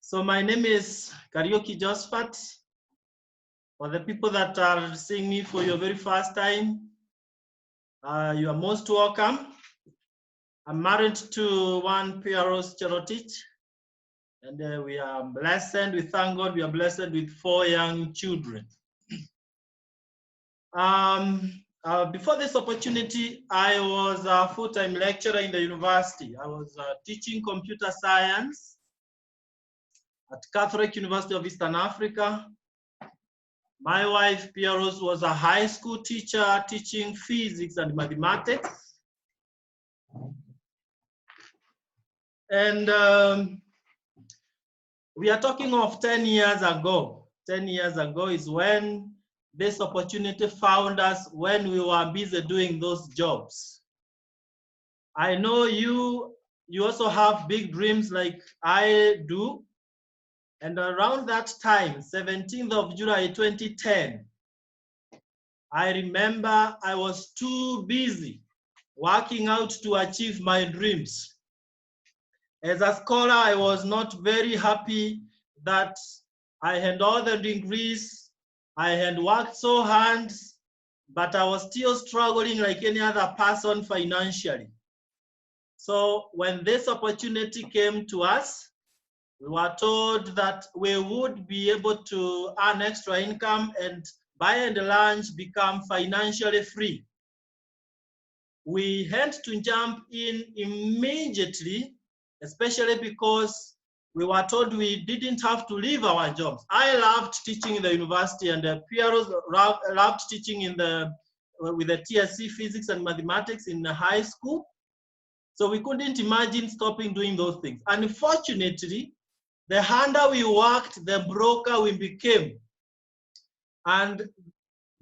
So my name is Bop Josphat. For the people that are seeing me for your very first time, you are most welcome. I'm married to one Pieros Cherotich, and we are blessed. We thank God we are blessed with 4 young children. Before this opportunity, I was a full-time lecturer in the university. I was teaching computer science at Catholic University of Eastern Africa. My wife, Pieros, was a high school teacher teaching physics and mathematics. And we are talking of 10 years ago. 10 years ago is when this opportunity found us when we were busy doing those jobs. I know you also have big dreams like I do. And around that time, 17th of July, 2010, I remember I was too busy working out to achieve my dreams. As a scholar, I was not very happy that I had all the degrees, I had worked so hard, but I was still struggling like any other person financially. So when this opportunity came to us, we were told that we would be able to earn extra income and by and large become financially free. We had to jump in immediately, especially because we were told we didn't have to leave our jobs. I loved teaching in the university, and Pieros loved teaching with the TSC physics and mathematics in the high school. So we couldn't imagine stopping doing those things. Unfortunately, the harder we worked, the broker we became. And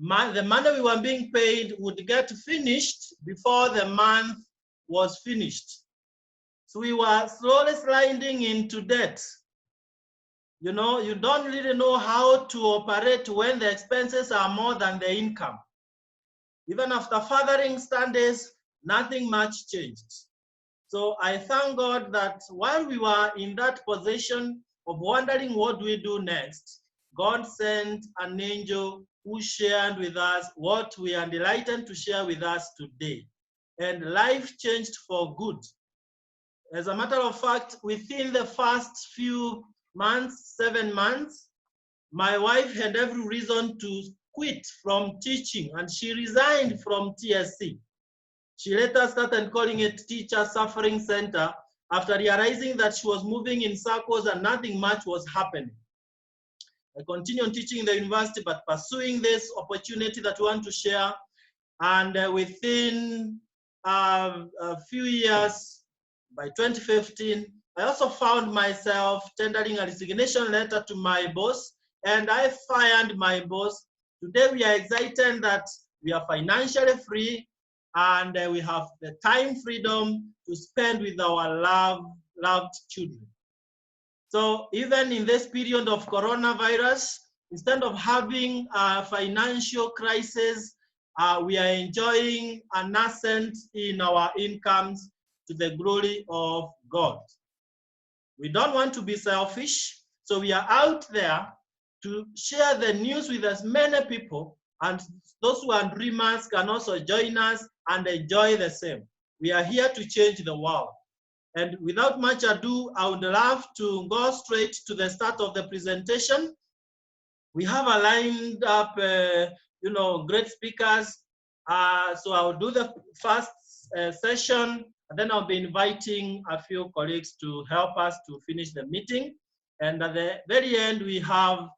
the money we were being paid would get finished before the month was finished. So we were slowly sliding into debt. You know, you don't really know how to operate when the expenses are more than the income. Even after fathering standards, nothing much changed. So I thank God that while we were in that position of wondering what we do next, God sent an angel who shared with us what we are delighted to share with us today. And life changed for good. As a matter of fact, within the first few months, 7 months, my wife had every reason to quit from teaching, and she resigned from TSC. She later started calling it Teacher Suffering Center after realizing that she was moving in circles and nothing much was happening. I continued teaching in the university, but pursuing this opportunity that we want to share. And within a few years, by 2015, I also found myself tendering a resignation letter to my boss, and I fired my boss. Today, we are excited that we are financially free, and we have the time freedom to spend with our loved children. So even in this period of coronavirus, instead of having a financial crisis, we are enjoying an ascent in our incomes to the glory of God. We don't want to be selfish, so we are out there to share the news with as many people, and those who are dreamers can also join us and enjoy the same. We are here to change the world. And without much ado, I would love to go straight to the start of the presentation. We have lined up, great speakers. So I'll do the first session, and then I'll be inviting a few colleagues to help us to finish the meeting. And at the very end, we have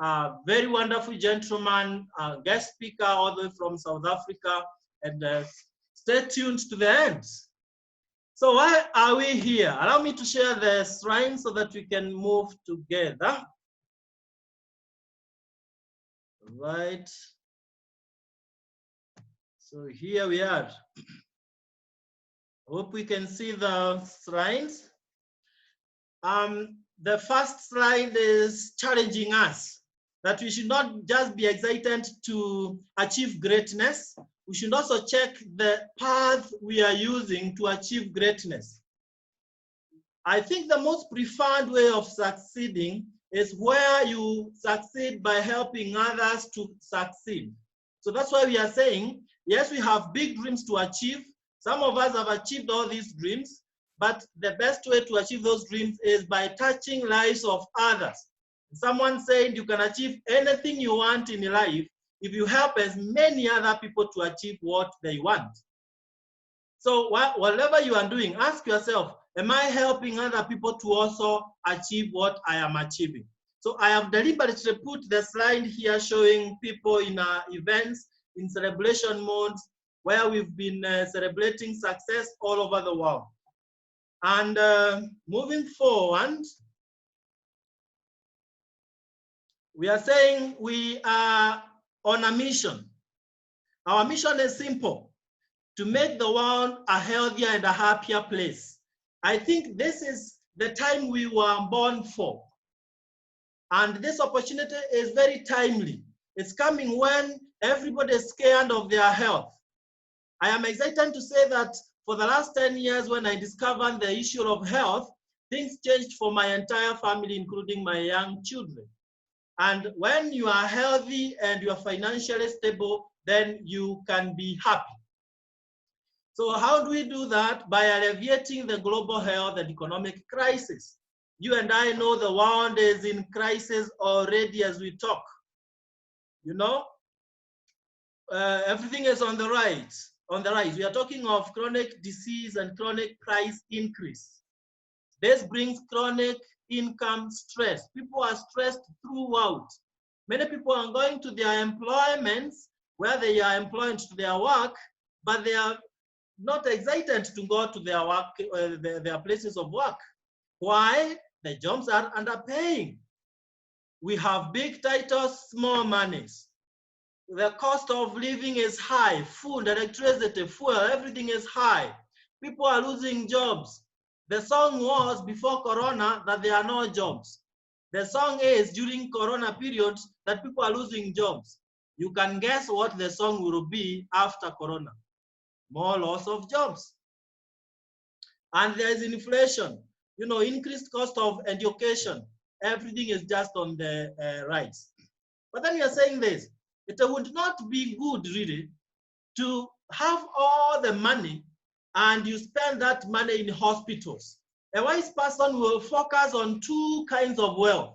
a very wonderful gentleman, a guest speaker all the way from South Africa. And stay tuned to the end. So why are we here? Allow me to share the shrine so that we can move together. Right. So here we are. Hope we can see the slides. The first slide is challenging us that we should not just be excited to achieve greatness. We should also check the path we are using to achieve greatness. I think the most preferred way of succeeding is where you succeed by helping others to succeed. So that's why we are saying, yes, we have big dreams to achieve. Some of us have achieved all these dreams, but the best way to achieve those dreams is by touching lives of others. Someone said you can achieve anything you want in life if you help as many other people to achieve what they want. So whatever you are doing, ask yourself, am I helping other people to also achieve what I am achieving? So I have deliberately put the slide here showing people in events, in celebration modes, where we've been celebrating success all over the world. And moving forward, we are saying we are on a mission. Our mission is simple: to make the world a healthier and a happier place. I think this is the time we were born for. And this opportunity is very timely. It's coming when everybody is scared of their health. I am excited to say that for the last 10 years, when I discovered the issue of health, things changed for my entire family, including my young children. And when you are healthy and you are financially stable, then you can be happy. So how do we do that? By alleviating the global health and economic crisis. You and I know the world is in crisis already as we talk. You know, everything is on the rise. We are talking of chronic disease and chronic price increase. This brings chronic income stress. People are stressed throughout. Many people are going to their employments where they are employed to their work, but they are not excited to go to their work, their places of work. Why? The jobs are underpaying. We have big titles, small monies. The cost of living is high. Food, electricity, fuel, everything is high. People are losing jobs. The song was before Corona that there are no jobs. The song is during Corona period that people are losing jobs. You can guess what the song will be after Corona. More loss of jobs. And there is inflation, you know, increased cost of education. Everything is just on the rise. But then you're saying this, it would not be good really to have all the money and you spend that money in hospitals. A wise person will focus on two kinds of wealth: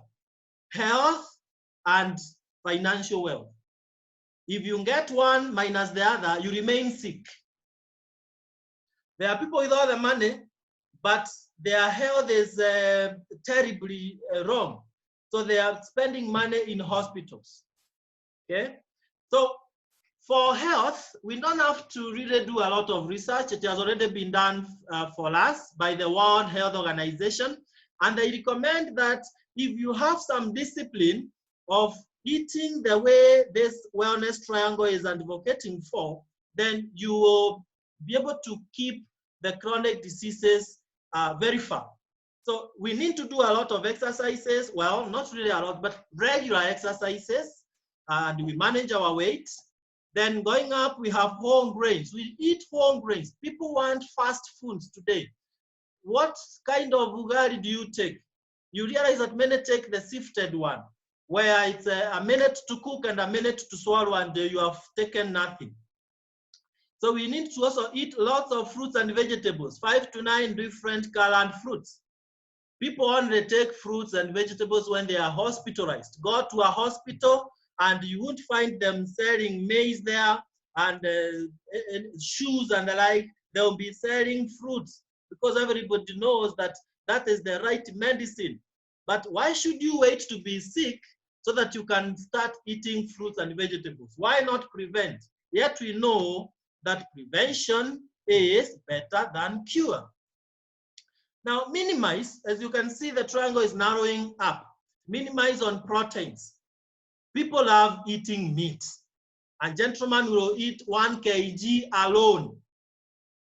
health and financial wealth. If you get one minus the other, you remain sick. There are people with all the money, but their health is terribly wrong. So they are spending money in hospitals. Okay? So for health, we don't have to really do a lot of research. It has already been done for us by the World Health Organization. And they recommend that if you have some discipline of eating the way this wellness triangle is advocating for, then you will be able to keep the chronic diseases very far. So we need to do a lot of exercises. Well, not really a lot, but regular exercises. And we manage our weight. Then going up, we have whole grains. We eat whole grains. People want fast foods today. What kind of ugali do you take? You realize that many take the sifted one, where it's a minute to cook and a minute to swallow, and you have taken nothing. So we need to also eat lots of fruits and vegetables, 5 to 9 different colored fruits. People only take fruits and vegetables when they are hospitalized. Go to a hospital and you won't find them selling maize there and shoes and the like. They'll be selling fruits because everybody knows that that is the right medicine. But why should you wait to be sick so that you can start eating fruits and vegetables? Why not prevent? Yet we know that prevention is better than cure. Now, minimize, as you can see, the triangle is narrowing up. Minimize on proteins. People love eating meat, and gentlemen will eat 1 kg alone.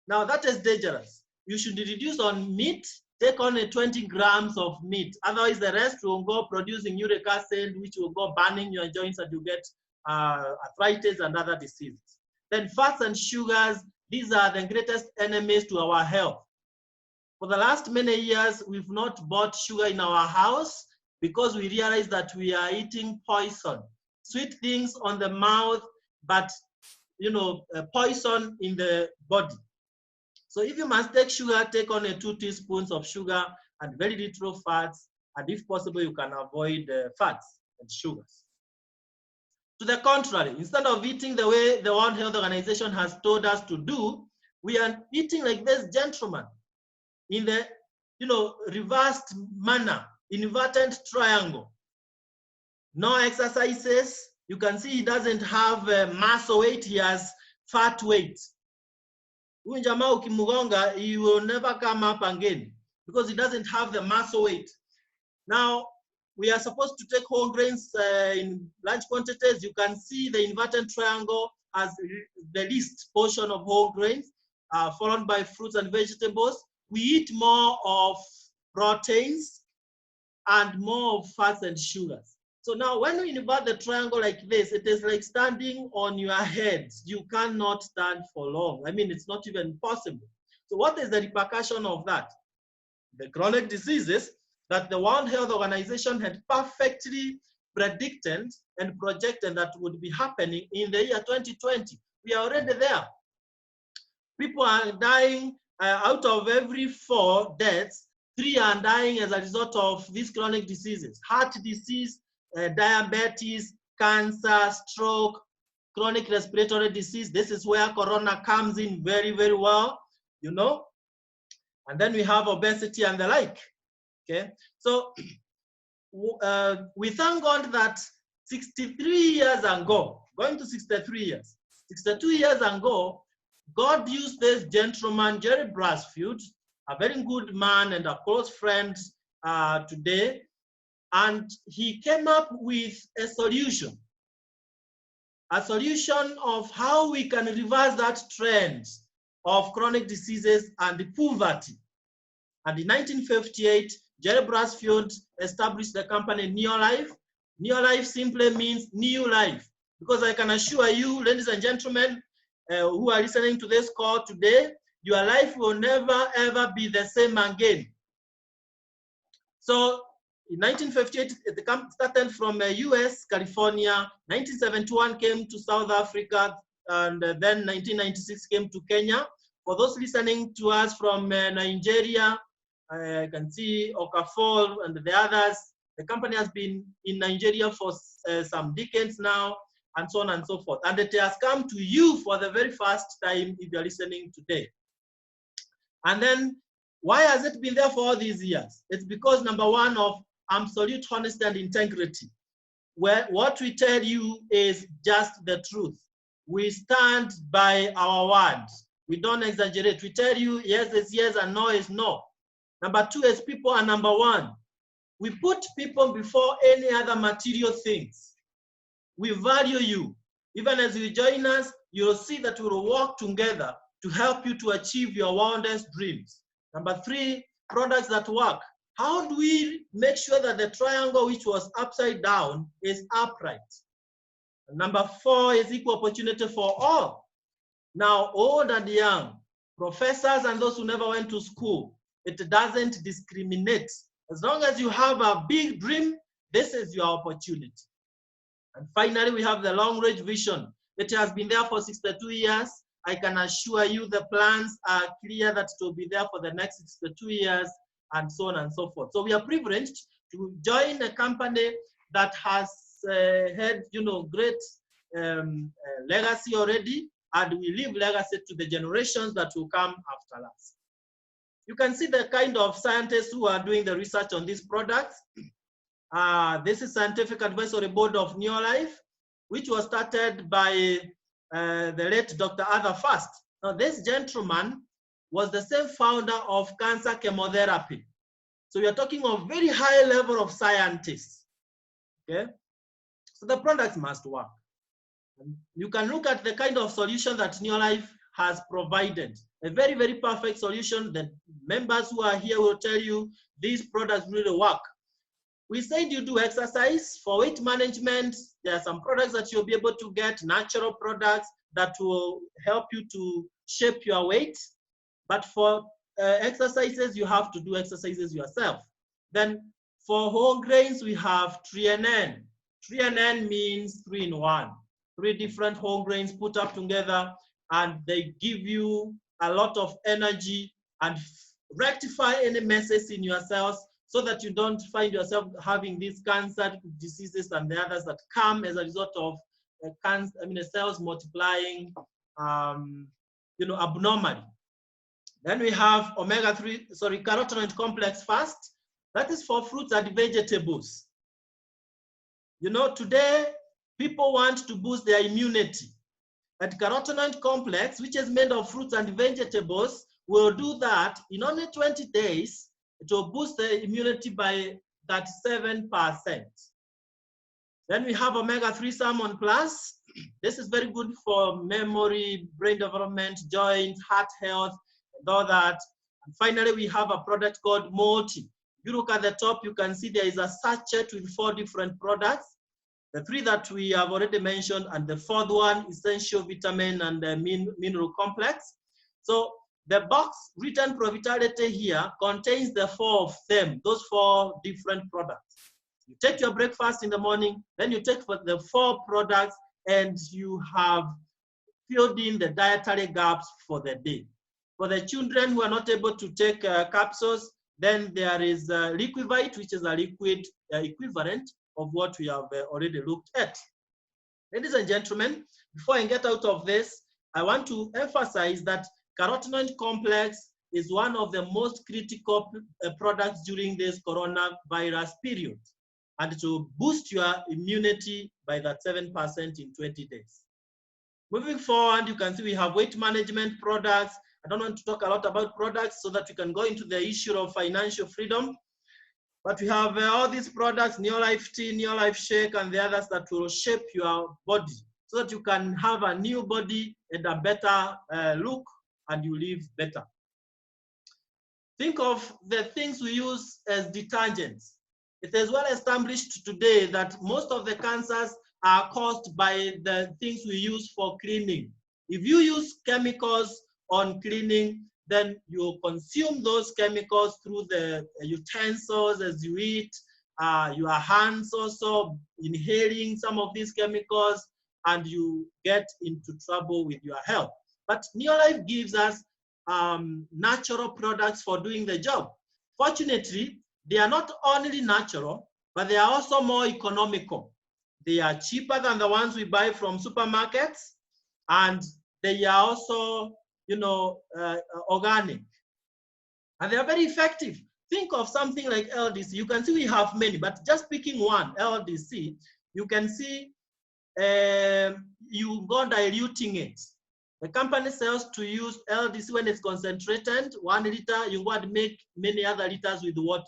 Now, that is dangerous. You should reduce on meat, take only 20 grams of meat. Otherwise, the rest will go producing uric acid, which will go burning your joints, and you get arthritis and other diseases. Then fats and sugars, these are the greatest enemies to our health. For the last many years, we've not bought sugar in our house because we realize that we are eating poison. Sweet things on the mouth, but poison in the body. So if you must take sugar, take only 2 teaspoons of sugar and very little fats, and if possible, you can avoid fats and sugars. To the contrary, instead of eating the way the World Health Organization has told us to do, we are eating like this gentleman in the reversed manner, inverted triangle. No exercises. You can see he doesn't have muscle weight, he has fat weight. Huyu jamaa ukimgonga, he will never come up again because he doesn't have the muscle weight. Now, we are supposed to take whole grains in large quantities. You can see the inverted triangle has the least portion of whole grains, followed by fruits and vegetables. We eat more of proteins and more of fats and sugars. So now when we invert the triangle like this, it is like standing on your head. You cannot stand for long. I mean, it's not even possible. So what is the repercussion of that? The chronic diseases that the World Health Organization had perfectly predicted and projected that would be happening in the year 2020. We are already there. People are dying. Out of every 4 deaths, 3 are dying as a result of these chronic diseases: heart disease, diabetes, cancer, stroke, chronic respiratory disease. This is where corona comes in very, very well, and then we have obesity and the like. Okay, so we thank God that 63 years ago, going to 63 years, 62 years ago, God used this gentleman, Jerry Brasfield, a very good man and a close friend today, and he came up with a solution of how we can reverse that trend of chronic diseases and poverty. And in 1958, Jerry Brasfield established the company Neolife. Neolife simply means new life, because I can assure you, ladies and gentlemen, who are listening to this call today, your life will never ever be the same again. So in 1958, it started from US, California. 1971 came to South Africa, and then 1996 came to Kenya. For those listening to us from Nigeria, I can see Okafor and the others. The company has been in Nigeria for some decades now, and so on and so forth. And it has come to you for the very first time if you're listening today. And then, why has it been there for all these years? It's because, number one, of absolute honesty and integrity, where what we tell you is just the truth. We stand by our words. We don't exaggerate. We tell you yes is yes and no is no. Number two is people are number one. We put people before any other material things. We value you. Even as you join us, you'll see that we will work together to help you to achieve your wildest dreams. Number three, products that work. How do we make sure that the triangle which was upside down is upright? And number four is equal opportunity for all. Now, old and young, professors and those who never went to school, it doesn't discriminate. As long as you have a big dream, this is your opportunity. And finally, we have the long-range vision. It has been there for 62 years. I can assure you the plans are clear that it will be there for the next 62 years, and so on and so forth. So we are privileged to join a company that has had, great legacy already, and we leave legacy to the generations that will come after us. You can see the kind of scientists who are doing the research on these products. This is Scientific Advisory Board of Neolife, which was started by the late Dr. Arthur Fast. Now, this gentleman was the same founder of cancer chemotherapy. So we are talking of very high level of scientists. Okay, so the products must work. And you can look at the kind of solution that Neolife has provided. A very, very perfect solution. The members who are here will tell you these products really work. We said you do exercise. For weight management, there are some products that you'll be able to get, natural products that will help you to shape your weight. But for exercises, you have to do exercises yourself. Then for whole grains, we have 3NN. 3NN means 3 in 1. 3 different whole grains put up together, and they give you a lot of energy and rectify any messes in your cells so that you don't find yourself having these cancer diseases and the others that come as a result of cells multiplying abnormally. Then we have carotenoid complex first. That is for fruits and vegetables. Today, people want to boost their immunity. And carotenoid complex, which is made of fruits and vegetables, will do that in only 20 days. It will boost the immunity by 37%. Then we have omega-3 salmon plus. This is very good for memory, brain development, joints, heart health, and all that. And finally, we have a product called multi. If you look at the top, you can see there is a sachet with 4 different products. The 3 that we have already mentioned, and the 4th one, essential vitamin and mineral complex. So the box written Provitality here contains the 4 of them, those 4 different products. You take your breakfast in the morning, then you take the 4 products, and you have filled in the dietary gaps for the day. For the children who are not able to take capsules, then there is Liquivite, which is a liquid equivalent of what we have already looked at. Ladies and gentlemen, before I get out of this, I want to emphasize that carotenoid complex is one of the most critical products during this coronavirus period, and it will boost your immunity by that 7% in 20 days. Moving forward, you can see we have weight management products. I don't want to talk a lot about products so that we can go into the issue of financial freedom. But we have all these products, Neolife Tea, Neolife Shake, and the others that will shape your body so that you can have a new body and a better look, and you live better. Think of the things we use as detergents. It is well established today that most of the cancers are caused by the things we use for cleaning. If you use chemicals on cleaning, then you consume those chemicals through the utensils as you eat, your hands also inhaling some of these chemicals, and you get into trouble with your health. But Neolife gives us natural products for doing the job. Fortunately, they are not only natural, but they are also more economical. They are cheaper than the ones we buy from supermarkets, and they are also organic, and they are very effective. Think of something like LDC. You can see we have many, but just picking one, LDC, you can see you go diluting it. The company sells to use LDC when it's concentrated, 1 liter, you go and make many other liters with water.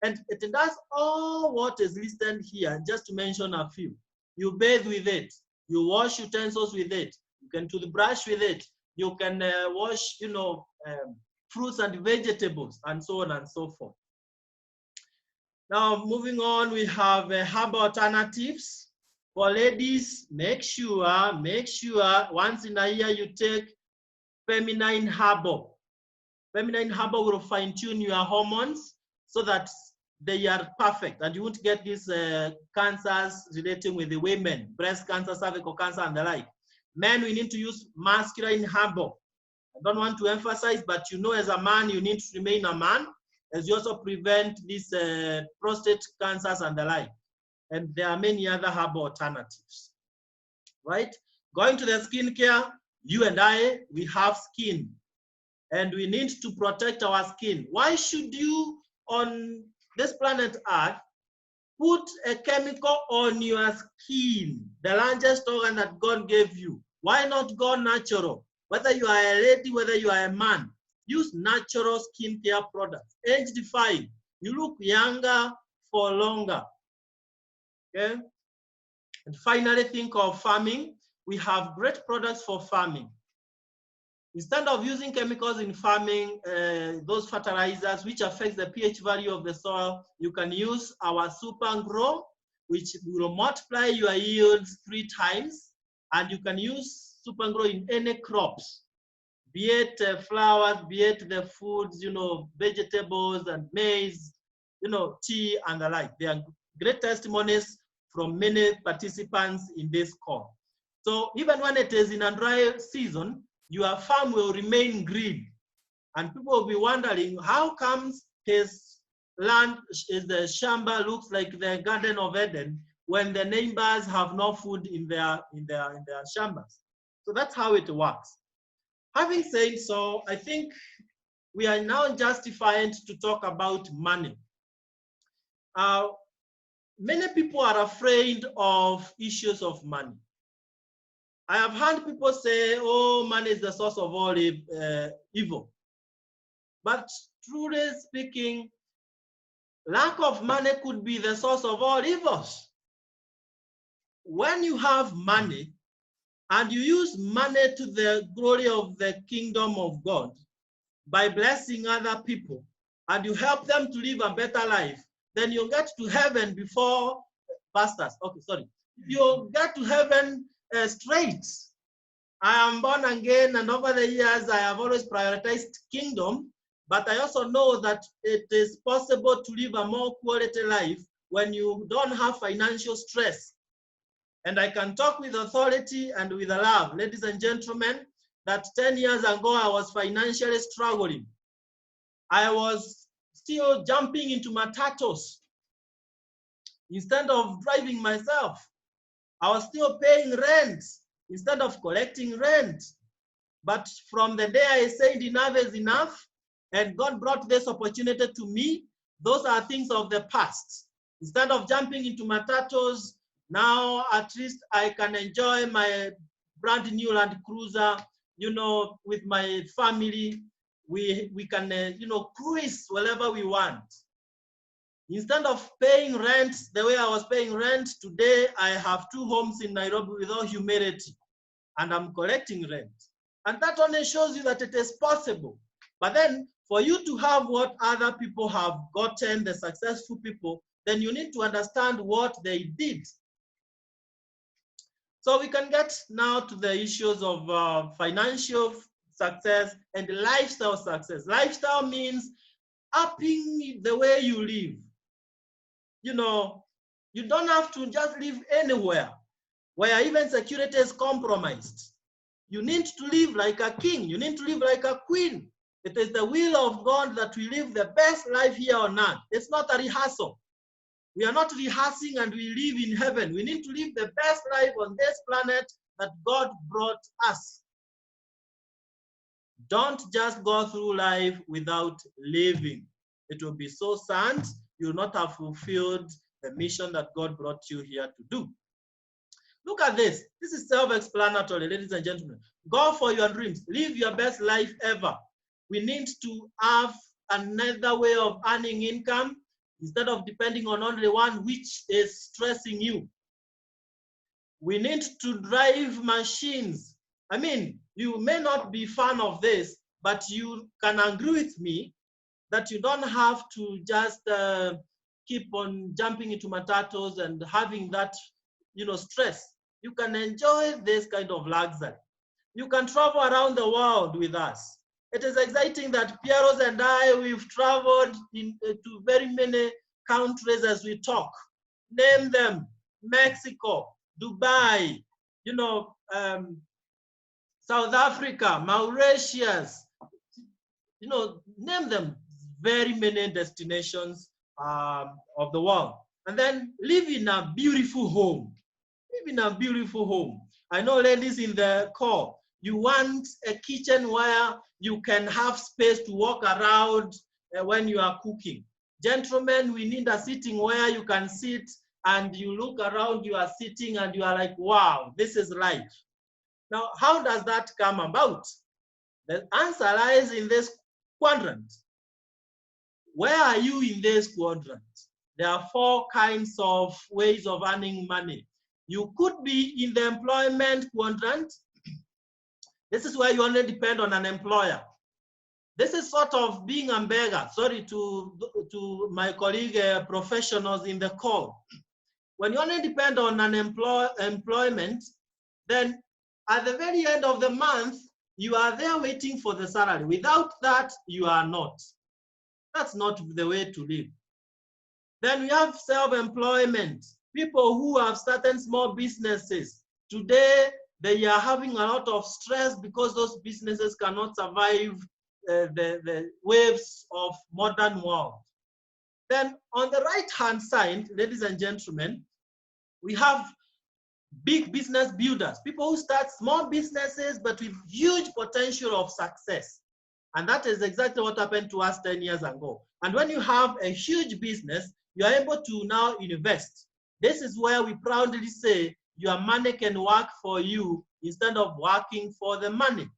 And it does all what is listed here, just to mention a few. You bathe with it, you wash utensils with it, you can toothbrush with it, you can wash, fruits and vegetables, and so on and so forth. Now, moving on, we have herbal alternatives. For ladies, make sure once in a year you take feminine herbal. Feminine herbal will fine-tune your hormones so that they are perfect, and you won't get these cancers relating with the women, breast cancer, cervical cancer, and the like. Men, we need to use masculine herbal. I don't want to emphasize, but as a man, you need to remain a man, as you also prevent these prostate cancers and the like. And there are many other herbal alternatives, right? Going to the skincare, you and I, we have skin, and we need to protect our skin. Why should you, on this planet Earth, put a chemical on your skin, the largest organ that God gave you? Why not go natural? Whether you are a lady, whether you are a man, use natural skincare products. Aged 5, you look younger for longer. Okay? And finally, think of farming. We have great products for farming. Instead of using chemicals in farming, those fertilizers which affect the pH value of the soil, you can use our Super Grow, which will multiply your yields 3 times, and you can use Super Grow in any crops. be it flowers, be it the foods, vegetables and maize, tea and the like. There are great testimonies from many participants in this call. So even when it is in a dry season, your farm will remain green. And people will be wondering, how comes his land, the shamba looks like the Garden of Eden when the neighbors have no food in their shambas? So that's how it works. Having said so, I think we are now justified to talk about money. Many people are afraid of issues of money. I have heard people say, oh, money is the source of all evil. But truly speaking, lack of money could be the source of all evils. When you have money and you use money to the glory of the kingdom of God by blessing other people and you help them to live a better life, then you'll get to heaven before pastors. Okay, sorry. You'll get to heaven straight. I am born again, and over the years, I have always prioritized kingdom, but I also know that it is possible to live a more quality life when you don't have financial stress. And I can talk with authority and with love, ladies and gentlemen, that 10 years ago, I was financially struggling. I was still jumping into matatos instead of driving myself. I was still paying rent instead of collecting rent. But from the day I said enough is enough, and God brought this opportunity to me, those are things of the past. Instead of jumping into matatos, now at least I can enjoy my brand new Land Cruiser, with my family. We can, cruise wherever we want. Instead of paying rent the way I was paying rent, today I have 2 homes in Nairobi with all humility, and I'm collecting rent. And that only shows you that it is possible. But then for you to have what other people have gotten, the successful people, then you need to understand what they did. So we can get now to the issues of financial success and lifestyle success. Lifestyle means upping the way you live. You don't have to just live anywhere where even security is compromised. You need to live like a king. You need to live like a queen. It is the will of God that we live the best life here on earth. It's not a rehearsal. We are not rehearsing and we live in heaven. We need to live the best life on this planet that God brought us. Don't just go through life without living. It will be so sad. You will not have fulfilled the mission that God brought you here to do. Look at this. This is self-explanatory, ladies and gentlemen. Go for your dreams. Live your best life ever. We need to have another way of earning income instead of depending on only one which is stressing you. We need to drive machines. I mean, you may not be a fan of this, but you can agree with me that you don't have to just keep on jumping into matatos and having that stress. You can enjoy this kind of luxury. You can travel around the world with us. It is exciting that Pieros and I, we've traveled to very many countries as we talk. Name them: Mexico, Dubai, South Africa, Mauritius, name them. Very many destinations of the world. And then live in a beautiful home. Live in a beautiful home. I know, ladies in the call, you want a kitchen where you can have space to walk around when you are cooking. Gentlemen, we need a sitting where you can sit and you look around, you are sitting and you are like, wow, this is life. Now, how does that come about? The answer lies in this quadrant. Where are you in this quadrant? There are 4 kinds of ways of earning money. You could be in the employment quadrant. This is where you only depend on an employer. This is sort of being a beggar. Sorry to my colleague professionals in the call. When you only depend on an employment, then at the very end of the month, You are there waiting for the salary. Without that, you are not. That's not the way to live. Then we have self-employment. People who have started small businesses. Today, they are having a lot of stress because those businesses cannot survive the waves of modern world. Then on the right-hand side, ladies and gentlemen, we have big business builders, people who start small businesses but with huge potential of success. And that is exactly what happened to us 10 years ago. And when you have a huge business, you are able to now invest. This is where we proudly say your money can work for you instead of working for the money.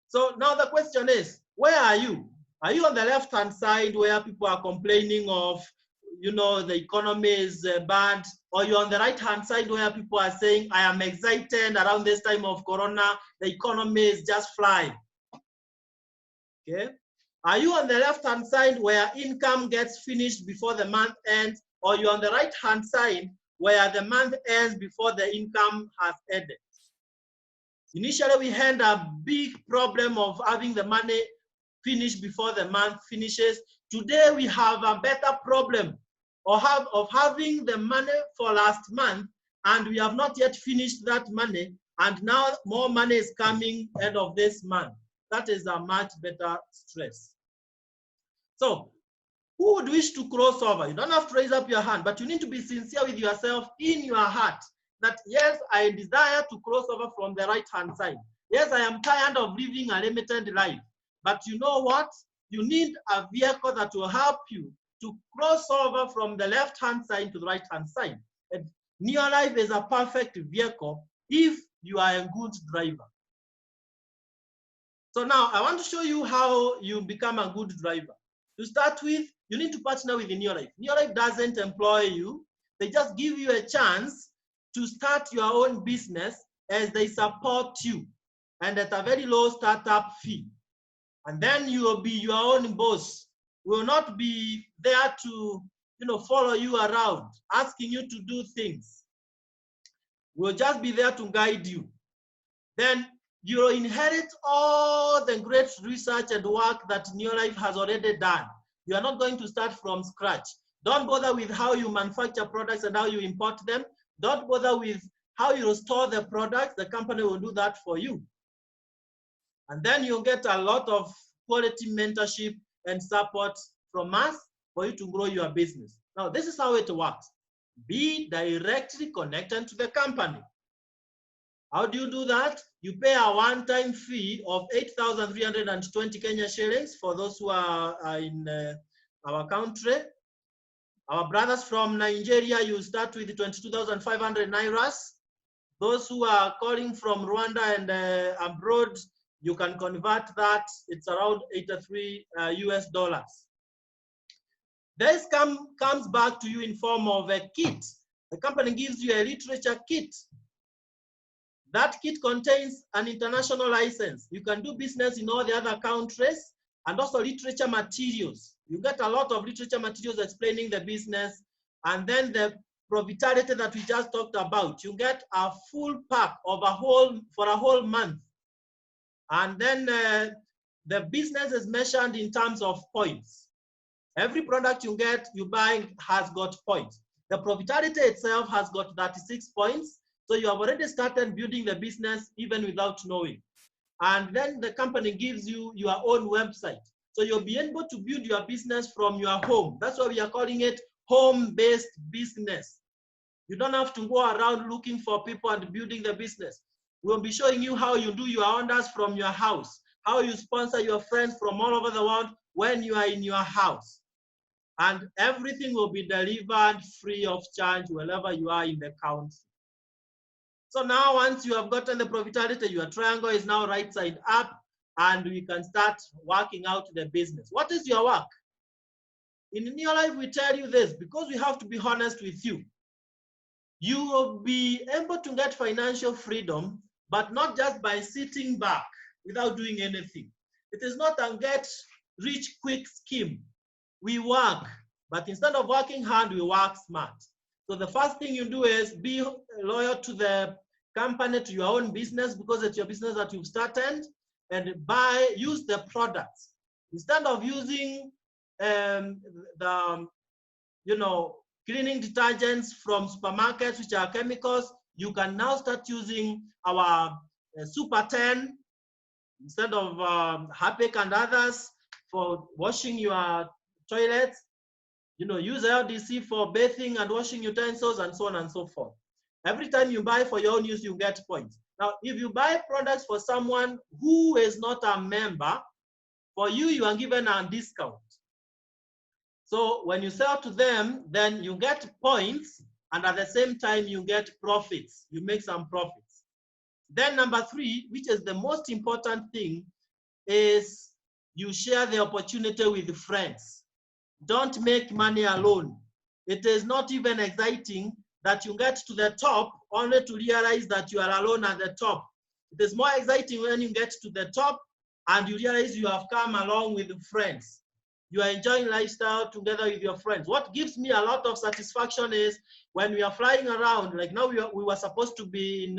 So now the question is, where are you? Are you on the left-hand side where people are complaining of, you know, the economy is bad, or you're on the right-hand side where people are saying, I am excited around this time of Corona, the economy is just flying? Okay. Are you on the left-hand side where income gets finished before the month ends, or you're on the right-hand side where the month ends before the income has ended? Initially, we had a big problem of having the money finished before the month finishes. Today, we have a better problem of having the money for last month, and we have not yet finished that money, and now more money is coming end of this month. That is a much better stress. So, who would wish to cross over? You don't have to raise up your hand, but you need to be sincere with yourself in your heart that, yes, I desire to cross over from the right-hand side. Yes, I am tired of living a limited life. But you know what? You need a vehicle that will help you to cross over from the left-hand side to the right-hand side. And Neolife is a perfect vehicle if you are a good driver. So now I want to show you how you become a good driver. To start with, you need to partner with Neolife. Neolife doesn't employ you. They just give you a chance to start your own business as they support you and at a very low startup fee. And then you will be your own boss. We will not be there to, follow you around, asking you to do things. We'll just be there to guide you. Then you will inherit all the great research and work that Neolife has already done. You are not going to start from scratch. Don't bother with how you manufacture products and how you import them. Don't bother with how you store the products. The company will do that for you. And then you'll get a lot of quality mentorship and support from us for you to grow your business. Now, this is how it works. Be directly connected to the company. How do you do that? You pay a one-time fee of 8,320 Kenya shillings for those who are in our country. Our brothers from Nigeria, you start with 22,500 Nairas. Those who are calling from Rwanda and abroad, you can convert that. It's around 83 US dollars. This comes back to you in form of a kit. The company gives you a literature kit. That kit contains an international license. You can do business in all the other countries, and also literature materials. You get a lot of literature materials explaining the business, and then the profitability that we just talked about. You get a full pack of for a whole month. And then the business is measured in terms of points. Every product you buy has got points. The profitability itself has got 36 points. So you have already started building the business even without knowing. And then the company gives you your own website. So you'll be able to build your business from your home. That's why we are calling it home-based business. You don't have to go around looking for people and building the business. We'll be showing you how you do your orders from your house, how you sponsor your friends from all over the world when you are in your house. And everything will be delivered free of charge wherever you are in the country. So now once you have gotten the profitability, your triangle is now right side up, and we can start working out the business. What is your work? In Neolife, we tell you this because we have to be honest with you. You will be able to get financial freedom, but not just by sitting back without doing anything. It is not a get rich quick scheme. We work, but instead of working hard, we work smart. So the first thing you do is be loyal to the company to your own business because it's your business that you've started, and use the products. Instead of using cleaning detergents from supermarkets, which are chemicals, you can now start using our Super 10 instead of Harpic and others for washing your toilets. Use LDC for bathing and washing utensils and so on and so forth. Every time you buy for your own use, you get points. Now, if you buy products for someone who is not a member, for you, you are given a discount. So when you sell to them, then you get points, and at the same time, you get profits. You make some profits. Then number 3, which is the most important thing, is you share the opportunity with friends. Don't make money alone. It is not even exciting that you get to the top only to realize that you are alone at the top. It is more exciting when you get to the top and you realize you have come along with friends. You are enjoying lifestyle together with your friends. What gives me a lot of satisfaction is when we are flying around, like now we were supposed to be in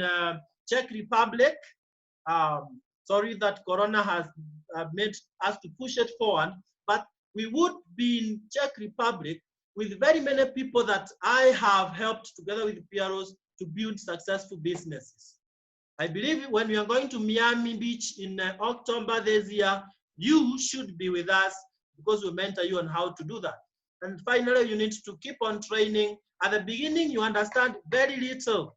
Czech Republic. Sorry that Corona has made us to push it forward, but we would be in Czech Republic with very many people that I have helped together with PROs to build successful businesses. I believe when we are going to Miami Beach in October this year, you should be with us because we mentor you on how to do that. And finally, you need to keep on training. At the beginning, you understand very little,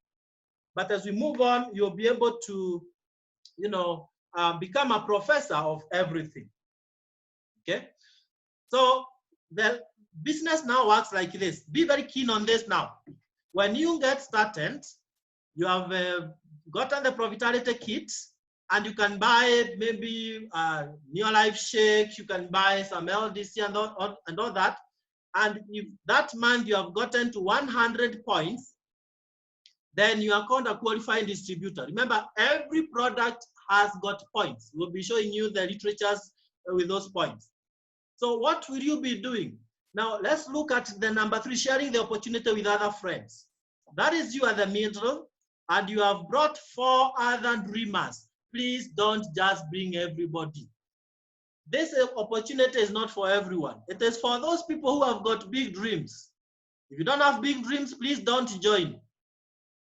but as we move on, you'll be able to, become a professor of everything. Okay? So the business now works like this. Be very keen on this now. When you get started, you have gotten the Profitality kit, and you can buy maybe Neolife Shake, you can buy some LDC and all that. And if that month you have gotten to 100 points, then you are called a qualifying distributor. Remember, every product has got points. We'll be showing you the literatures with those points. So what will you be doing? Now, let's look at the number 3, sharing the opportunity with other friends. That is you at the middle, and you have brought 4 other dreamers. Please don't just bring everybody. This opportunity is not for everyone. It is for those people who have got big dreams. If you don't have big dreams, please don't join.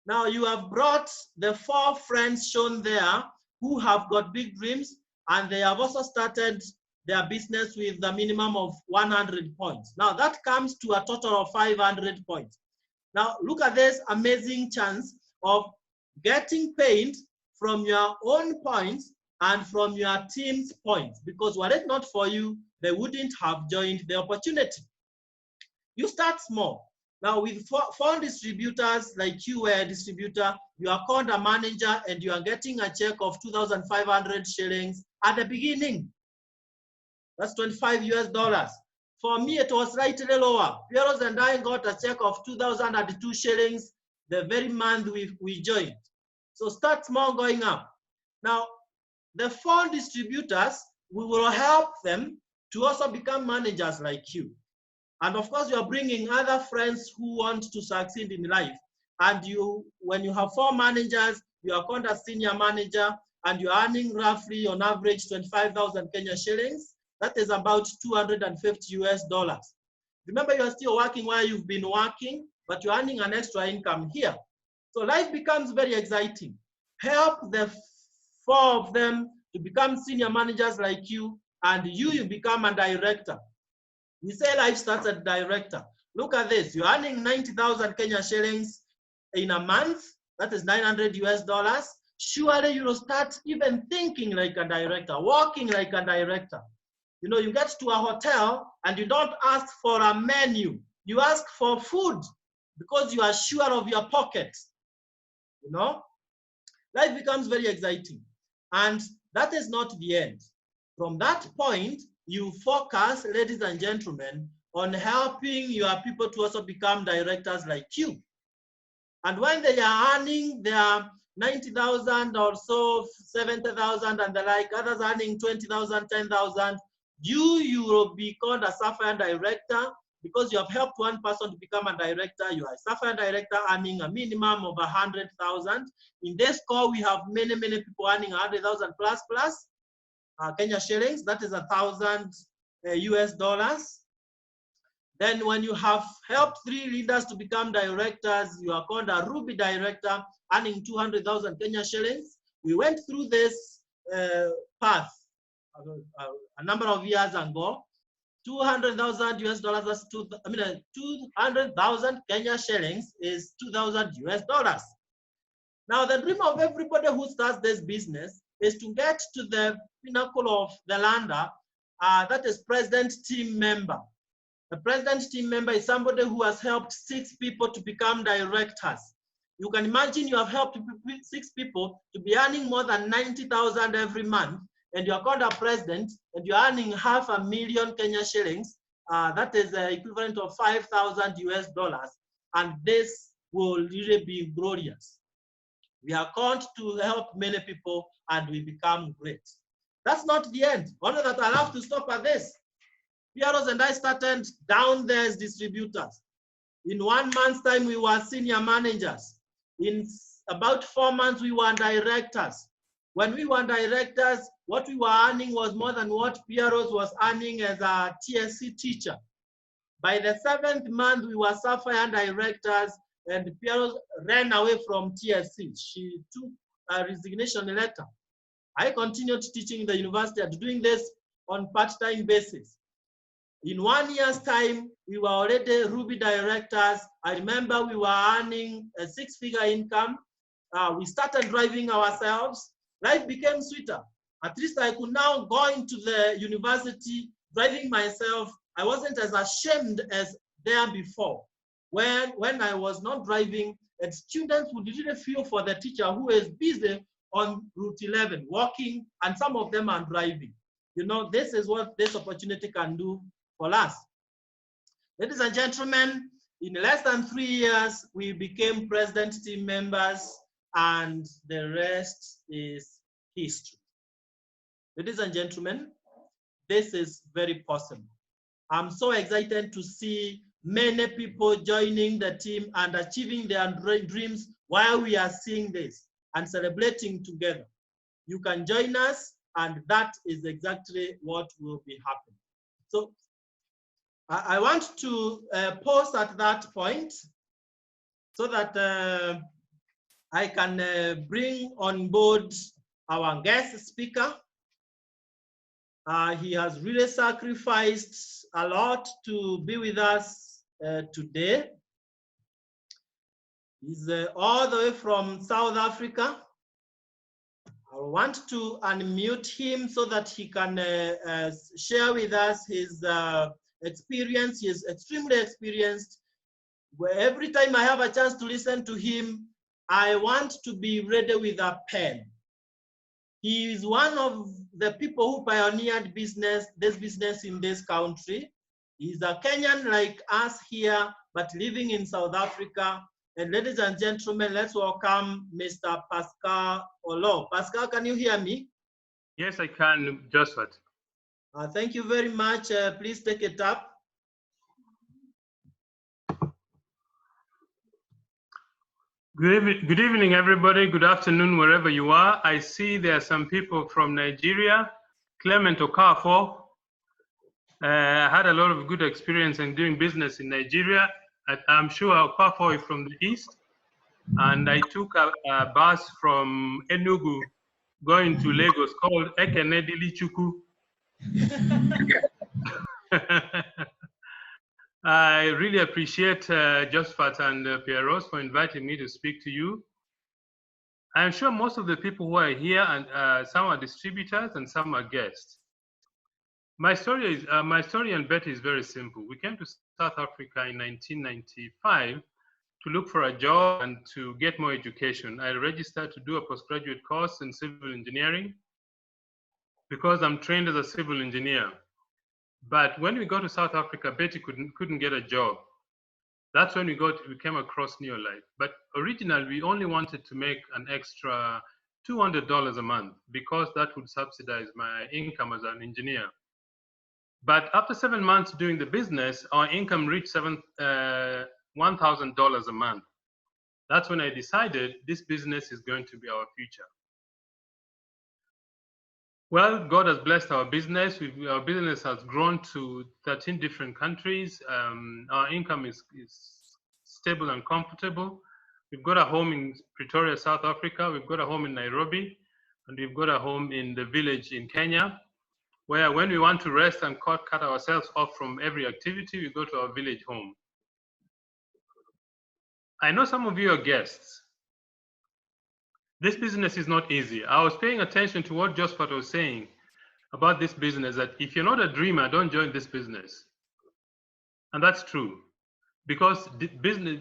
Now, you have brought the 4 friends shown there who have got big dreams, and they have also started their business with the minimum of 100 points. Now, that comes to a total of 500 points. Now, look at this amazing chance of getting paid from your own points and from your team's points, because were it not for you, they wouldn't have joined the opportunity. You start small. Now, with 4 distributors, like you were a distributor, you are called a manager and you are getting a check of 2,500 shillings at the beginning. That's $25 US. For me, it was slightly lower. Pieros and I got a check of 2,002 shillings the very month we joined. So start small going up. Now, the 4 distributors, we will help them to also become managers like you. And of course, you are bringing other friends who want to succeed in life. And when you have 4 managers, you are called a senior manager, and you're earning roughly on average 25,000 Kenya shillings. That is about 250 US dollars. Remember, you are still working where you've been working, but you're earning an extra income here. So life becomes very exciting. Help the 4 of them to become senior managers like you, and you become a director. We say life starts at director. Look at this. You're earning 90,000 Kenya shillings in a month. That is 900 US dollars. Surely you will start even thinking like a director, walking like a director. You get to a hotel and you don't ask for a menu. You ask for food because you are sure of your pocket. Life becomes very exciting. And that is not the end. From that point, you focus, ladies and gentlemen, on helping your people to also become directors like you. And when they are earning their 90,000 or so, 70,000 and the like, others earning 20,000, 10,000, you will be called a sapphire director because you have helped one person to become a director, you are a Sapphire director earning a minimum of 100,000. In this call, we have many people earning 100,000 plus Kenya shillings. That is 1,000 US dollars. Then when you have helped 3 leaders to become directors, you are called a Ruby director, earning 200,000 Kenya shillings. We went through this path a number of years ago. 200,000 US dollars, that's 200,000 Kenya shillings is 2,000 US dollars. Now, the dream of everybody who starts this business is to get to the pinnacle of the ladder, that is president team member. The president team member is somebody who has helped 6 people to become directors. You can imagine you have helped 6 people to be earning more than 90,000 every month, and you're called a president, and you're earning 500,000 Kenya shillings. That is the equivalent of 5,000 US dollars. And this will really be glorious. We are called to help many people, and we become great. That's not the end. Only that I'll have to stop at this. Pieros and I started down there as distributors. In 1 month's time, we were senior managers. In about 4 months, we were directors. When we were directors, what we were earning was more than what Pieros was earning as a TSC teacher. By the 7th month, we were Sapphire directors, and Pieros ran away from TSC. She took a resignation letter. I continued teaching in the university and doing this on part-time basis. In 1 year's time, we were already Ruby directors. I remember we were earning a 6-figure income. We started driving ourselves. Life became sweeter. At least I could now go into the university driving myself. I wasn't as ashamed as there before. When I was not driving, and students would really feel for the teacher who is busy on Route 11, walking, and some of them are driving. You know, this is what this opportunity can do for us. Ladies and gentlemen, in less than 3 years, we became president team members, and the rest is history. Ladies and gentlemen, this is very possible. I'm so excited to see many people joining the team and achieving their dreams while we are seeing this and celebrating together. You can join us, and that is exactly what will be happening. So I want to pause at that point so that I can bring on board our guest speaker. He has really sacrificed a lot to be with us today. He's all the way from South Africa. I want to unmute him so that he can share with us his experience. He is extremely experienced. Every time I have a chance to listen to him, I want to be ready with a pen. He is one of the people who pioneered this business in this country. He's a Kenyan like us here, but living in South Africa. And ladies and gentlemen, let's welcome Mr. Pascal Olo. Pascal, can you hear me? Yes, I can, Josphat. Thank you very much. Please take it up. Good evening, everybody. Good afternoon, wherever you are. I see there are some people from Nigeria. Clement Okafor. I had a lot of good experience in doing business in Nigeria. I'm sure Okafor is from the east. And I took a bus from Enugu going to Lagos called Ekene Dilichukwu. I really appreciate Josphat and Pieros for inviting me to speak to you. I'm sure most of the people who are here, and some are distributors and some are guests. My story and Betty is very simple. We came to South Africa in 1995 to look for a job and to get more education. I registered to do a postgraduate course in civil engineering because I'm trained as a civil engineer. But when we got to South Africa, Betty couldn't get a job. That's when we came across Neolife. But originally, we only wanted to make an extra $200 a month because that would subsidize my income as an engineer. But after 7 months doing the business, our income reached $1,000 a month. That's when I decided this business is going to be our future. Well, God has blessed our business. Our business has grown to 13 different countries. Our income is stable and comfortable. We've got a home in Pretoria, South Africa. We've got a home in Nairobi. And we've got a home in the village in Kenya, where when we want to rest and cut ourselves off from every activity, we go to our village home. I know some of you are guests. This business is not easy. I was paying attention to what Josphat was saying about this business, that if you're not a dreamer, don't join this business. And that's true, because the business,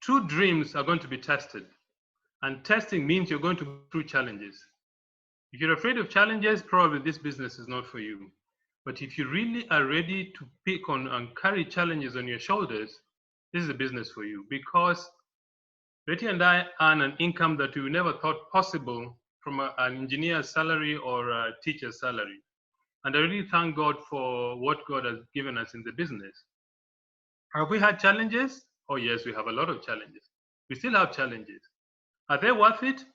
true dreams are going to be tested. And testing means you're going to go through challenges. If you're afraid of challenges, probably this business is not for you. But if you really are ready to pick on and carry challenges on your shoulders, this is a business for you, because Betty and I earn an income that we never thought possible from an engineer's salary or a teacher's salary. And I really thank God for what God has given us in the business. Have we had challenges? Oh yes, we have a lot of challenges. We still have challenges. Are they worth it?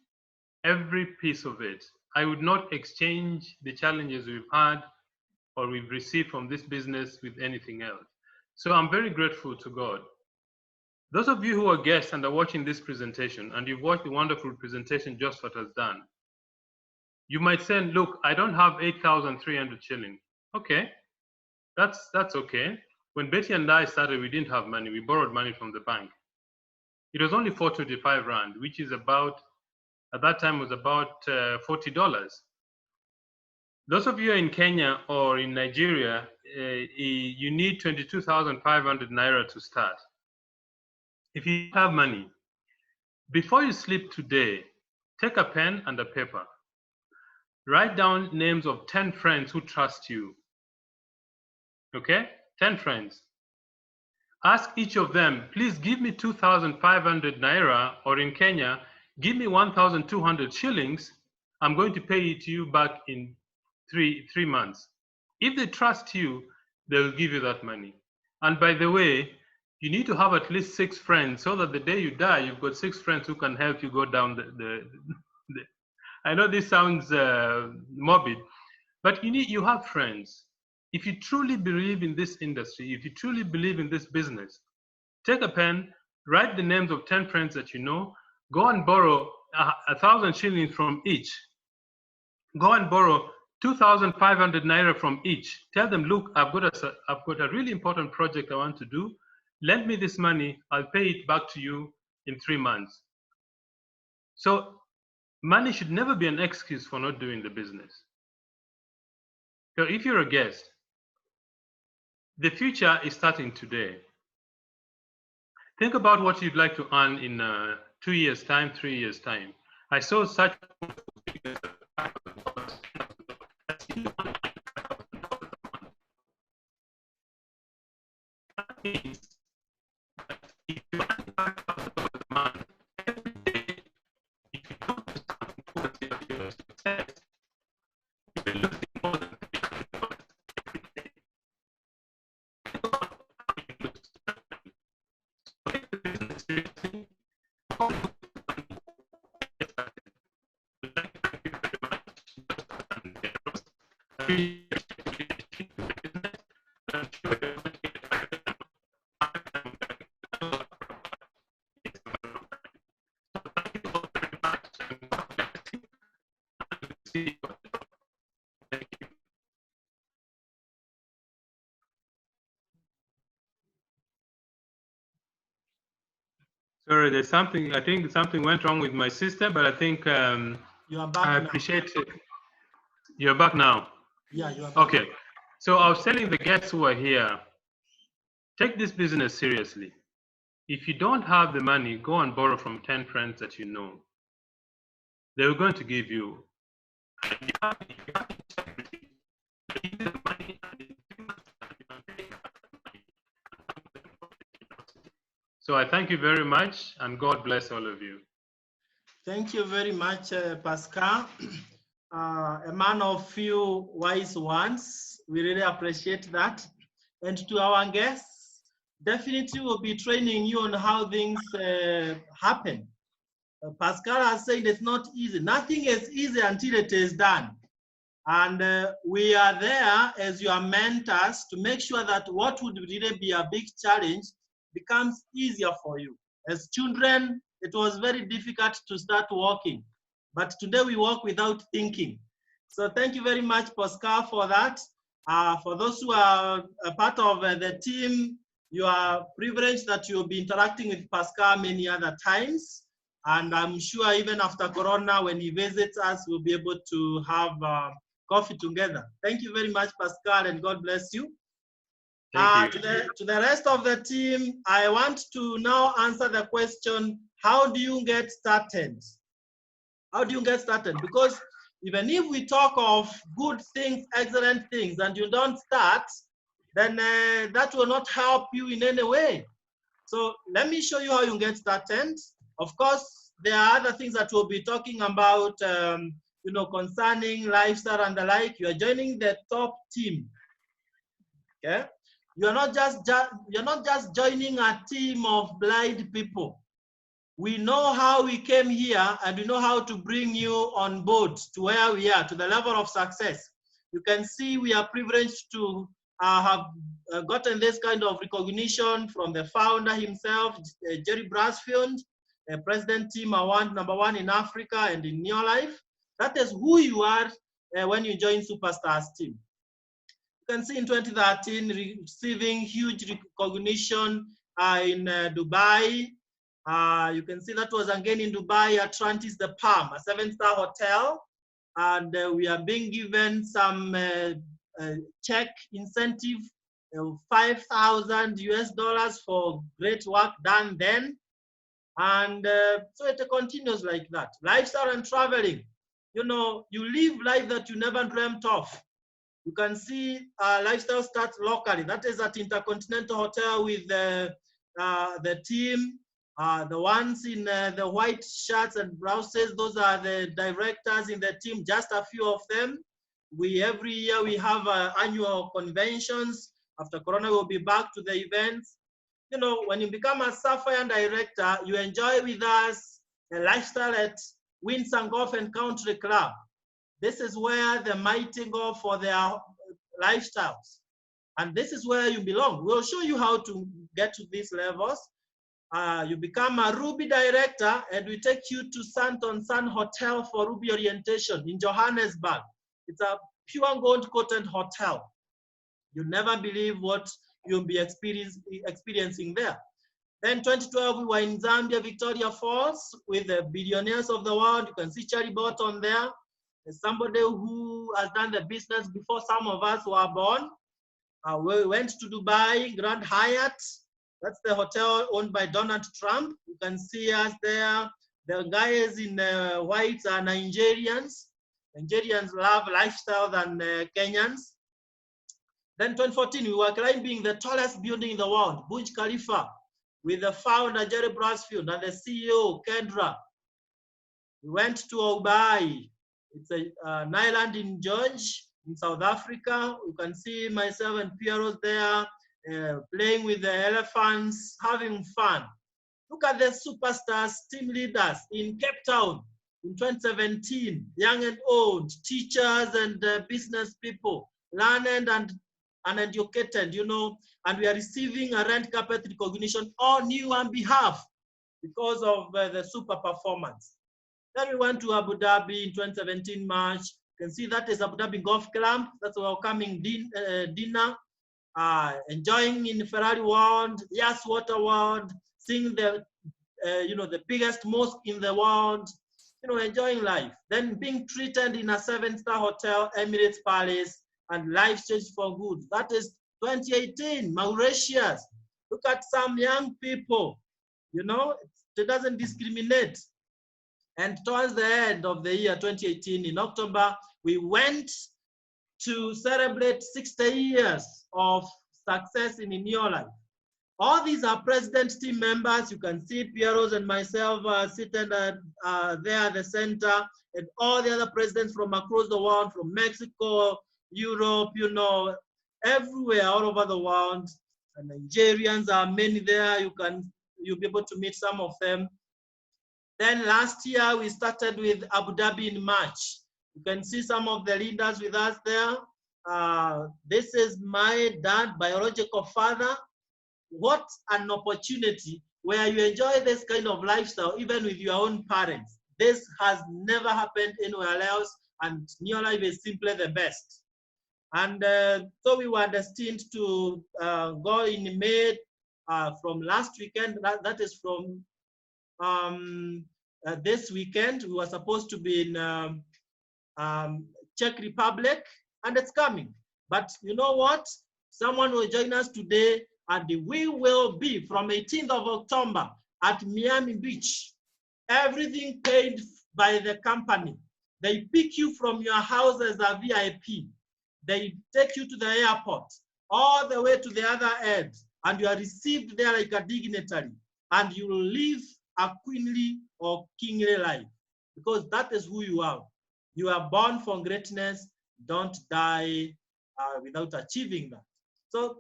Every piece of it. I would not exchange the challenges we've had or we've received from this business with anything else. So I'm very grateful to God. Those of you who are guests and are watching this presentation, and you've watched the wonderful presentation Josphat has done, you might say, look, I don't have 8,300 shillings. Okay, that's okay. When Betty and I started, we didn't have money. We borrowed money from the bank. It was only 425 Rand, which is about, at that time, was about $40. Those of you in Kenya or in Nigeria, you need 22,500 Naira to start. If you have money, before you sleep today, take a pen and a paper. Write down names of 10 friends who trust you. Okay? 10 friends. Ask each of them, please give me 2,500 Naira, or in Kenya, give me 1,200 shillings. I'm going to pay it to you back in three months. If they trust you, they'll give you that money. And by the way, you need to have at least 6 friends, so that the day you die, you've got 6 friends who can help you go down the I know this sounds morbid, but you have friends. If you truly believe in this industry, if you truly believe in this business, take a pen, write the names of 10 friends that you know, go and borrow 1,000 shillings from each. Go and borrow 2,500 Naira from each. Tell them, look, I've got a really important project I want to do. Lend me this money, I'll pay it back to you in 3 months. So money should never be an excuse for not doing the business. So if you're a guest, the future is starting today. Think about what you'd like to earn in 2 years' time, 3 years' time. I saw such that means that if you earn $5,000 a month every day, if you don't do something towards your success, you'll be losing more than $300 every day. So take the business seriously. Sorry, there's something, I think something went wrong with my system, but I think You are back I now. appreciate it. You're back now? Yeah, you are back. Okay. So I was telling the guests who are here, take this business seriously. If you don't have the money, go and borrow from 10 friends that you know. They're going to give you. And if you have integrity, give them money and in 3 months you can pay back the money. So I thank you very much, and God bless all of you. Thank you very much, Pascal. a man of few wise ones. We really appreciate that. And to our guests, definitely we'll be training you on how things happen. Pascal has said it's not easy. Nothing is easy until it is done. And we are there as your mentors to make sure that what would really be a big challenge becomes easier for you. As children, it was very difficult to start walking, but today we walk without thinking. So thank you very much, Pascal, for that. For those who are a part of the team, you are privileged that you'll be interacting with Pascal many other times. And I'm sure even after Corona, when he visits us, we'll be able to have coffee together. Thank you very much, Pascal, and God bless you. Thank you. To the rest of the team, I want to now answer the question, how do you get started? How do you get started? Because even if we talk of good things, excellent things, and you don't start, then that will not help you in any way. So let me show you how you get started. Of course, there are other things that we'll be talking about, concerning lifestyle and the like. You are joining the top team. Okay, you're not just joining a team of blind people. We know how we came here, and we know how to bring you on board to where we are, to the level of success. You can see we are privileged to have gotten this kind of recognition from the founder himself, Jerry Brasfield, President Team Award #1 in Africa and in your life. That is who you are when you join Superstars team. You can see in 2013 receiving huge recognition in Dubai. You can see that was again in Dubai, Atlantis the Palm, a 7-star hotel. And we are being given some check incentive, $5,000 for great work done then. And so it continues like that. Lifestyle and traveling. You know, you live life that you never dreamt of. You can see lifestyle starts locally. That is at Intercontinental Hotel with the team. The ones in the white shirts and blouses, those are the directors in the team, just a few of them. Every year we have annual conventions. After Corona, we'll be back to the events. You know, when you become a Sapphire director, you enjoy with us a lifestyle at Windsor Golf and Country Club. This is where the mighty go for their lifestyles. And this is where you belong. We'll show you how to get to these levels. You become a Ruby director, and we take you to Santon Sun Hotel for Ruby orientation in Johannesburg. It's a pure gold-coated hotel. You never believe what you'll be experiencing there. Then 2012, we were in Zambia, Victoria Falls, with the billionaires of the world. You can see Charlie Burton there. There's somebody who has done the business before some of us were born. We went to Dubai, Grand Hyatt. That's the hotel owned by Donald Trump. You can see us there. The guys in white are Nigerians. Nigerians love lifestyle than Kenyans. Then 2014, we were climbing the tallest building in the world, Burj Khalifa, with the founder, Jerry Brasfield, and the CEO, Kendra. We went to Obai. It's an island in George, in South Africa. You can see myself and Pierrot there, playing with the elephants, having fun. Look at the Superstars team leaders in Cape Town in 2017, young and old, teachers and business people, learned and uneducated, you know, and we are receiving a red carpet recognition on you on behalf because of the super performance. Then we went to Abu Dhabi in 2017 March. You can see that is Abu Dhabi Golf Club. That's a welcoming dinner. Enjoying in Ferrari World, Yas Water World, seeing the the biggest mosque in the world, enjoying life. Then being treated in a 7-star hotel, Emirates Palace, and life changed for good. That is 2018, Mauritius. Look at some young people, it doesn't discriminate. And towards the end of the year 2018, in October, we went to celebrate 60 years of success in your life. All these are president team members. You can see Pieros and myself sitting there at the center, and all the other presidents from across the world, from Mexico, Europe, you know, everywhere, all over the world. And Nigerians are many there. You'll be able to meet some of them. Then last year, we started with Abu Dhabi in March. You can see some of the leaders with us there. This is my dad, biological father. What an opportunity where you enjoy this kind of lifestyle, even with your own parents. This has never happened anywhere else, and New Life is simply the best. And so we were destined to go in May from last weekend. That is from this weekend. We were supposed to be in Czech Republic, and it's coming. But you know what? Someone will join us today, and we will be from 18th of October at Miami Beach. Everything paid by the company. They pick you from your house as a VIP. They take you to the airport, all the way to the other end, and you are received there like a dignitary, and you will live a queenly or kingly life, because that is who you are. You are born for greatness. Don't die without achieving that. So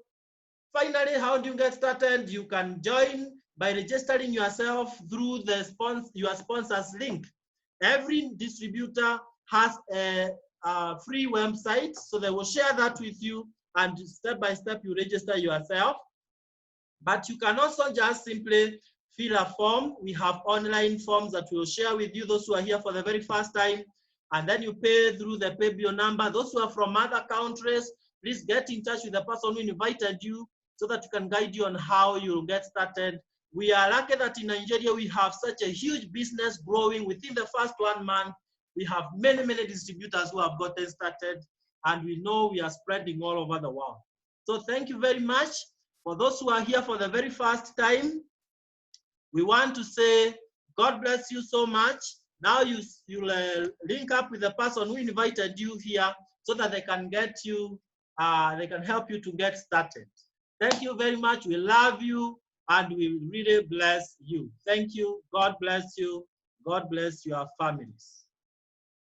finally, how do you get started? You can join by registering yourself through your sponsor's link. Every distributor has a free website, so they will share that with you, and step by step you register yourself. But you can also just simply fill a form. We have online forms that we'll share with you, those who are here for the very first time, and then you pay through the pay-bill number. Those who are from other countries, please get in touch with the person who invited you so that you can guide you on how you'll get started. We are lucky that in Nigeria, we have such a huge business growing within the first 1 month. We have many, many distributors who have gotten started, and we know we are spreading all over the world. So thank you very much. For those who are here for the very first time, we want to say, God bless you so much. Now you'll link up with the person who invited you here so that they can get you, they can help you to get started. Thank you very much. We love you, and we really bless you. Thank you. God bless you. God bless your families.